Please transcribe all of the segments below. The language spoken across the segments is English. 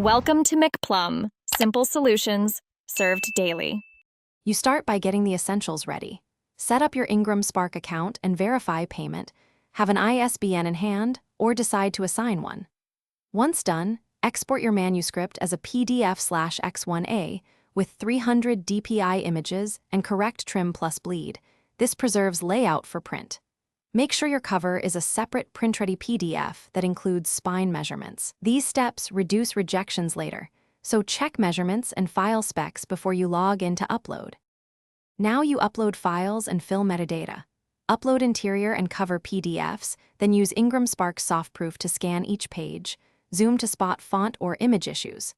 Welcome to McPlum, simple solutions served daily. You start by getting the essentials ready. Set up your Ingramspark account and verify payment, have an ISBN in hand, or decide to assign one. Once done, export your manuscript as a PDF/X1A with 300 DPI images and correct trim plus bleed. This preserves layout for print. Make sure your cover is a separate print-ready PDF that includes spine measurements. These steps reduce rejections later, so check measurements and file specs before you log in to upload. Now you upload files and fill metadata. Upload interior and cover PDFs, then use Ingramspark Softproof to scan each page, zoom to spot font or image issues.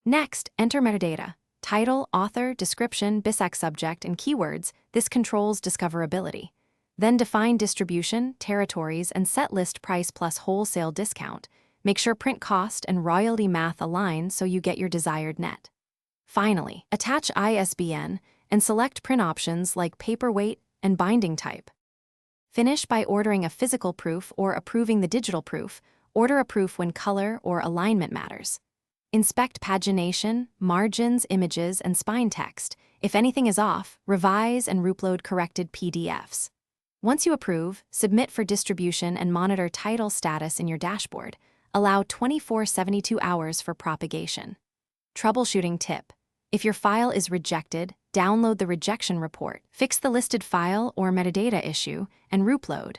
Next, enter metadata: title, author, description, BISAC subject, and keywords. This controls discoverability. Then define distribution, territories, and set list price plus wholesale discount. Make sure print cost and royalty math align so you get your desired net. Finally, attach ISBN and select print options like paperweight and binding type. Finish by ordering a physical proof or approving the digital proof. Order a proof when color or alignment matters. Inspect pagination, margins, images, and spine text. If anything is off, revise and reupload corrected PDFs. Once you approve, submit for distribution and monitor title status in your dashboard. Allow 24-72 hours for propagation. Troubleshooting tip: if your file is rejected, download the rejection report, fix the listed file or metadata issue, and reupload.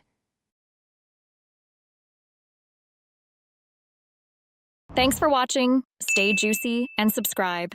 Thanks for watching. Stay juicy and subscribe.